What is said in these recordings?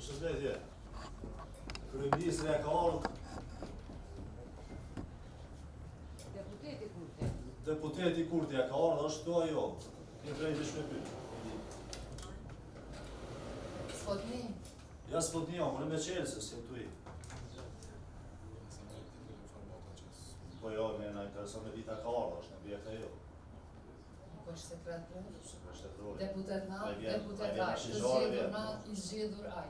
Shëndetje. Kryeministri ka ardhur. Deputeti Kurti ka ardhur, është këtu ajo. Ke drejtë të pyet. Spotni? Ja spotni, unë me qenë se si tu i. Po jo, ne na intereson me vita ka ardhur, është në bjekte jo. Nuk është sekret për? Sekretar. Deputet na, Ai deputet vjen aj, me të shizhore zgjedhur vjen. na, i zgjedhur aj.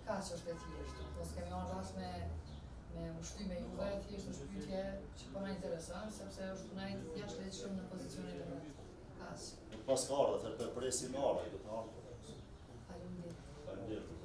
Ka që është e thjeshtë, po s'kemi marrë rast me ushtyme juve, thjesht është pyetje që po na intereson, sepse është na i jashtëligjshëm në pozicionin e vet. Kaq. Pas ka ardhur, presim ardhur, do të ardhur. Faleminderit. Faleminderit.